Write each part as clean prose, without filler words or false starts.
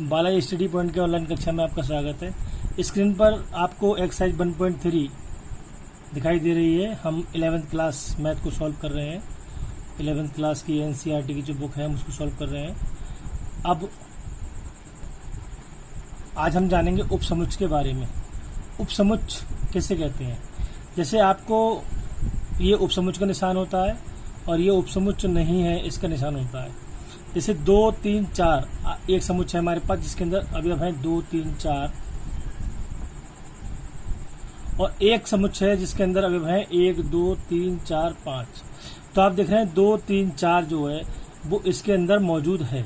Balaji study point के online कक्षा में आपका स्वागत है। स्क्रीन पर आपको एक्सरसाइज 1.3 दिखाई दे रही है। हम 11th क्लास मैथ को सॉल्व कर रहे हैं। 11th क्लास की एनसीईआरटी की जो बुक है हम उसको सॉल्व कर रहे हैं। अब आज हम जानेंगे उपसमुच्चय के बारे में। उपसमुच्चय किसे कहते हैं? जैसे आपको ये उपसमुच्चय का निशान होता है और ये उपसमुच्चय नहीं है इसका निशान होता है। जैसे 2, 3, 4 एक समुच्चय है हमारे पास जिसके अंदर अवयव है 2, 3, 4 और एक समुच्चय है जिसके अंदर अवयव है 1, 2, 3, 4, 5। तो आप देख रहे हैं 2, 3, 4 जो है वो इसके अंदर मौजूद है,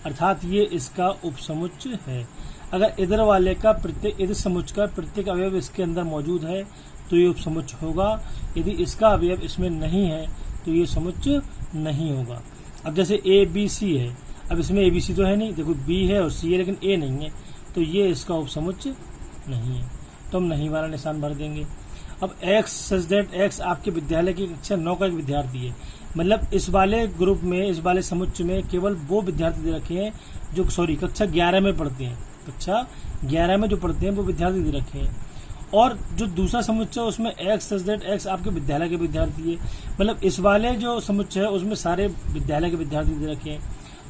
अर्थात ये इसका उपसमुच्चय है। अगर इधर वाले का प्रत्येक इधर समुच्चय का प्रत्येक अवयव इसके अंदर मौजूद है तो ये उपसमुच्चय होगा। यदि इसका अवयव इसमें नहीं है तो ये समुच्चय नहीं होगा। अब जैसे ए बी सी है, अब इसमें ए बी सी तो है नहीं, देखो बी है और सी है लेकिन ए नहीं है, तो ये इसका उपसमुच्चय नहीं है, तो हम नहीं वाला निशान भर देंगे। अब एक्स सच दैट एक्स आपके विद्यालय की कक्षा 9 का एक विद्यार्थी है, मतलब इस वाले ग्रुप में इस वाले समुच्चय में केवल वो विद्यार्थी दे रखे हैं जो कक्षा 11 में पढ़ते हैं। कक्षा 11 में जो पढ़ते हैं वो विद्यार्थी दे रखे हैं। और जो दूसरा समुच्चय उसमें एक्स सच दैट एक्स आपके विद्यालय के विद्यार्थी है, मतलब इस वाले जो समुच्चय है उसमें सारे विद्यालय के विद्यार्थी दे रखे हैं।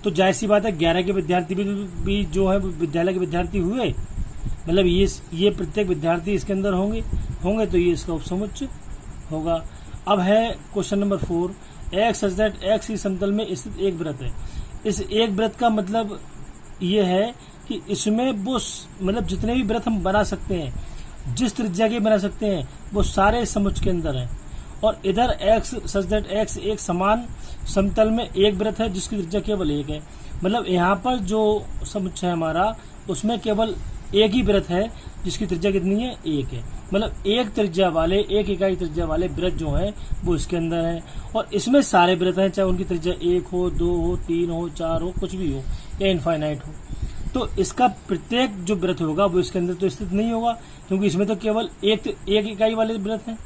तो जाहिर सी बात है 11 के विद्यार्थी भी जो है विद्यालय के विद्यार्थी हुए, मतलब ये प्रत्येक विद्यार्थी इसके अंदर होंगे तो ये इसका उपसमुच्चय होगा। अब है question number 4, x such that x इस समतल में स्थित एक वृत्त है। इस एक वृत्त का मतलब ये है कि इसमें वो मतलब जितने भी वृत्त हम बना सकते हैं, जिस त्रिज्या के बना सकते हैं वो सारे समुच्चय के अंदर है। और इधर एक्स सच दैट एक्स एक समान समतल में एक वृत्त है जिसकी त्रिज्या केवल 1 है, मतलब यहाँ पर जो समुच्चय है हमारा उसमें केवल एक ही वृत्त है जिसकी त्रिज्या कितनी है? 1 है, मतलब एक इकाई त्रिज्या वाले वृत्त जो है वो इसके अंदर है। और इसमें सारे वृत्त हैं, चाहे उनकी त्रिज्या 1 हो, 2 हो, 3 हो, 4 हो, कुछ भी हो या इनफाइनाइट हो। तो इसका प्रत्येक जो वृत्त होगा वो इसके अंदर तो स्थित नहीं होगा, क्योंकि इसमें तो केवल एक इकाई वाले वृत्त हैं।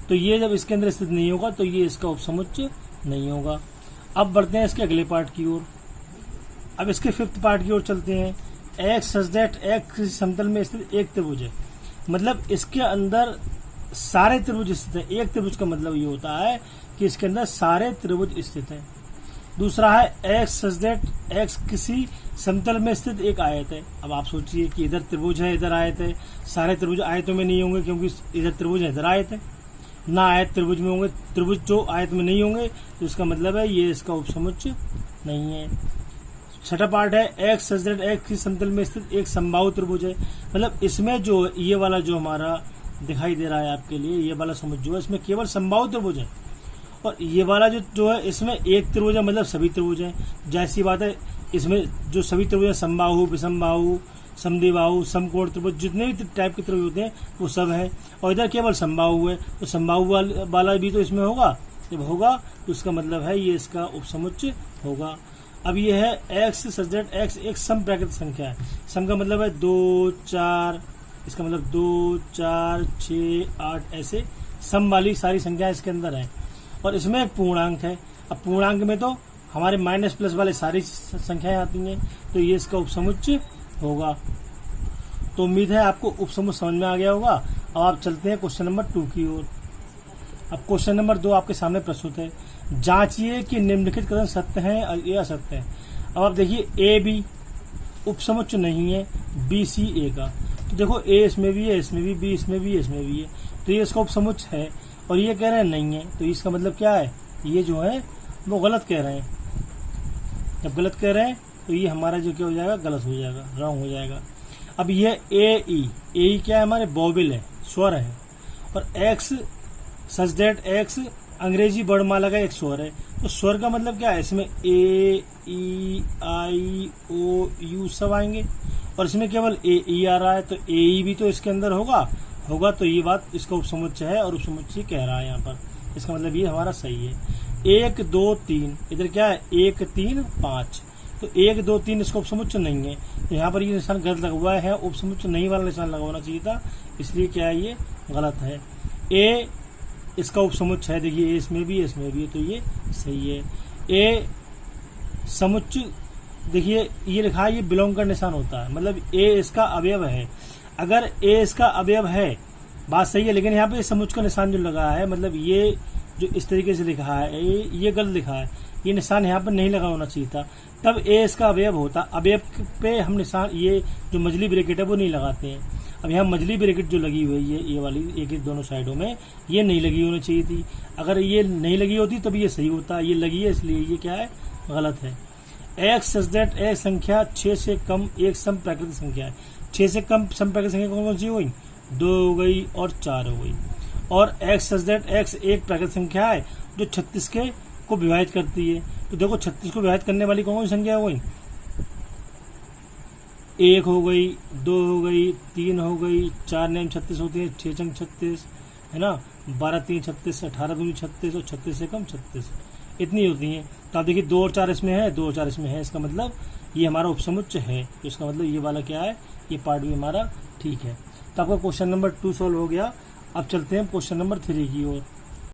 तो ये जब इसके अंदर स्थित नहीं होगा तो ये इसका उपसमुच्चय नहीं होगा। अब बढ़ते हैं इसके अगले पार्ट की ओर। अब इसके 5th पार्ट की ओर चलते हैं। एक्स सच दैट एक्स समतल में स्थित एक त्रिभुज है, मतलब इसके अंदर सारे त्रिभुज स्थित है। एक त्रिभुज का मतलब ये होता है कि इसके अंदर सारे त्रिभुज स्थित हैं। दूसरा है एक्स सच दैट एक्स किसी समतल में स्थित एक आयत है। अब आप सोचिए कि इधर त्रिभुज है इधर आयत है, सारे त्रिभुज आयतों में नहीं होंगे क्योंकि इधर त्रिभुज है इधर आयत है, ना आयत त्रिभुज में होंगे। त्रिभुज जो आयत में नहीं होंगे तो इसका मतलब है ये इसका उपसमुच्चय नहीं है। 6ठा पार्ट है एक्स सच दैट एक्स की समतल में स्थित एक समबाहु त्रिभुज है, मतलब इसमें जो ये वाला जो हमारा दिखाई दे रहा है आपके लिए, ये वाला समुच्चय जो है इसमें केवल समबाहु त्रिभुज है। और ये वाला जो है इसमें एक त्रिभुज है, मतलब सभी त्रिभुज हैं। जैसी बात है इसमें जो सभी त्रिभुज है समबाहु, विषमबाहु, समद्विबाहु, समकोण त्रिभुज, जितने भी टाइप के त्रिभुज होते हैं वो सब है। और इधर केवल समबाहु है, तो समबाहु वाला भी तो इसमें होगा। जब होगा तो इसका मतलब है ये इसका उपसमुच्चय होगा। अब ये है एक्स सच दैट एक्स एक समप्राकृत संख्या है। सम का मतलब है 2, 4, इसका मतलब 2, 4, 6, 8 ऐसे सम वाली सारी संख्या इसके अंदर है। और इसमें एक पूर्णांक है। अब पूर्णांक में तो हमारे माइनस प्लस वाले सारी संख्याएं आती हैं, तो ये इसका उपसमुच्चय होगा। तो उम्मीद है आपको उपसमुच्चय समझ में आ गया होगा। अब आप चलते हैं क्वेश्चन नंबर 2 की ओर। अब क्वेश्चन नंबर 2 आपके सामने प्रस्तुत है। जांचिए कि निम्नलिखित कथन सत्य हैं या असत्य हैं। अब आप देखिए ए बी उपसमुच्चय नहीं है, बी सी ए का। तो देखो ए इसमें भी है, इसमें भी, बी इसमें भी है, इसमें भी है, तो ये इसका उपसमुच्चय है। और ये कह रहे हैं नहीं है, तो इसका मतलब क्या है? ये जो है वो गलत कह रहे हैं। जब गलत कह रहे हैं तो ये हमारा जो क्या हो जाएगा? गलत हो जाएगा, रॉन्ग हो जाएगा। अब ये ए ई क्या है? हमारे वोवेल है, स्वर है। और एक्स सच दैट एक्स अंग्रेजी वर्णमाला का एक स्वर है। तो स्वर का मतलब क्या है? इसमें ए ई आई ओ यू सब आएंगे और इसमें केवल ए ई आ रहा है, तो ए ई भी तो इसके अंदर होगा। तो ये बात इसका उपसमुच्चय है और उपसमुच्चय कह रहा है यहाँ पर। इसका मतलब ये हमारा सही है। 1, 2, 3 इधर क्या है? 1, 3, 5, तो 1 2 3 इसका उपसमुच्चय नहीं है, तो यहाँ पर ये निशान गलत लगा हुआ है, उपसमुच्चय नहीं वाला निशान लगा होना चाहिए था, इसलिए क्या है ये गलत है। ए इसका उपसमुच्चय है, देखिए ए इसमें भी है, इसमें भी है, तो ये सही है। ए समुच्चय देखिए ये लिखा है, ये बिलोंग का निशान होता है, मतलब ए इसका अवयव है। अगर ए इसका अवयव है बात सही है, लेकिन यहाँ पे समुच्चय का निशान जो लगा है, मतलब ये जो इस तरीके से लिखा है ये गलत लिखा है, ये निशान यहाँ पर नहीं लगा होना चाहिए था, तब ए इसका अवयव होता। अवयव पे हम निशान ये जो मजली ब्रैकेट है वो नहीं लगाते हैं। अब यहाँ मजली ब्रैकेट जो लगी हुई है ये वाली एक दोनों साइडों में, ये नहीं लगी होनी चाहिए थी। अगर ये नहीं लगी होती तब ये सही होता, ये लगी है इसलिए ये क्या है गलत है। एक्स सच दैट एक संख्या 6 से कम एक सम प्राकृतिक संख्या है। 6 से कम सम प्राकृतिक संख्या कौन सी हुई? 2 हो गई और 4 हो गई। और एक्स सच दैट एक्स एक प्राकृतिक संख्या है जो 36 के को विभाजित करती है। तो देखो 36 को विभाजित करने वाली कौन सी संख्या हुई? 1 हो गई, 2 हो गई, 3 हो गई, 4 नेम 36 होती है, 6 चंग 36 है ना, 12 3 36, 18 दूनी 36 और 36 से कम 36 इतनी होती हैं। तो आप देखिए 2 और 4 इसमें है, 2 और 4 इसमें है, इसका मतलब ये हमारा उपसमुच्चय है, तो इसका मतलब ये वाला क्या है, ये पार्ट भी हमारा ठीक है। तो आपका क्वेश्चन नंबर 2 सॉल्व हो गया। अब चलते हैं क्वेश्चन नंबर 3 की ओर।